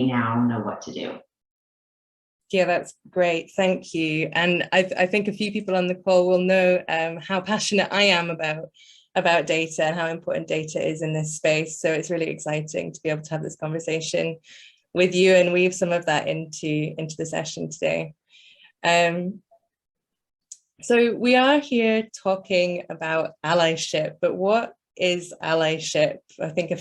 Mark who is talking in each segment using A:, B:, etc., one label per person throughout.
A: now know what to do.
B: Yeah, that's great. Thank you. And I think a few people on the call will know how passionate I am about data and how important data is in this space. So it's really exciting to be able to have this conversation with you and weave some of that into the session today. So we are here talking about allyship, but what is allyship? I think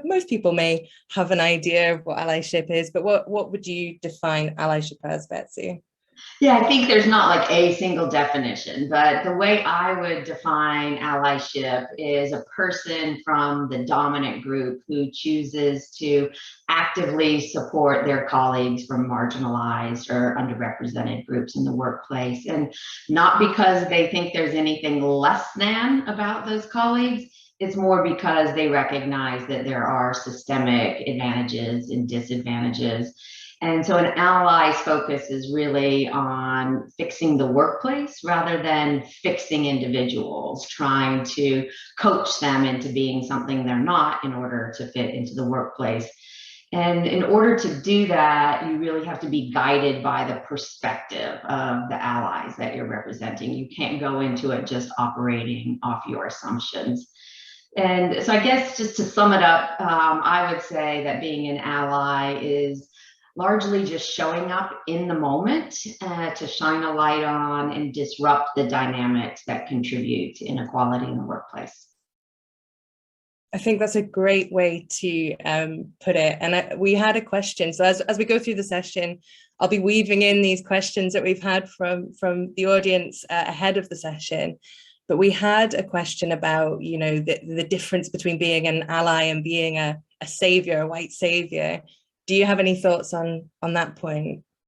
B: most people may have an idea of what allyship is, but what would you define allyship as, Betsy?
A: Yeah, I think there's not like a single definition, but the way I would define allyship is a person from the dominant group who chooses to actively support their colleagues from marginalized or underrepresented groups in the workplace. And not because they think there's anything less than about those colleagues, it's more because they recognize that there are systemic advantages and disadvantages. And so an ally's focus is really on fixing the workplace rather than fixing individuals, trying to coach them into being something they're not in order to fit into the workplace. And in order to do that, you really have to be guided by the perspective of the allies that you're representing. You can't go into it just operating off your assumptions. And so I guess just to sum it up, I would say that being an ally is largely just showing up in the moment to shine a light on and disrupt the dynamics that contribute to inequality in the workplace.
B: I think that's a great way to put it. And we had a question. So as we go through the session, I'll be weaving in these questions that we've had from the audience ahead of the session. But we had a question about, you know, the difference between being an ally and being a savior, a white savior. Do you have any thoughts on that point?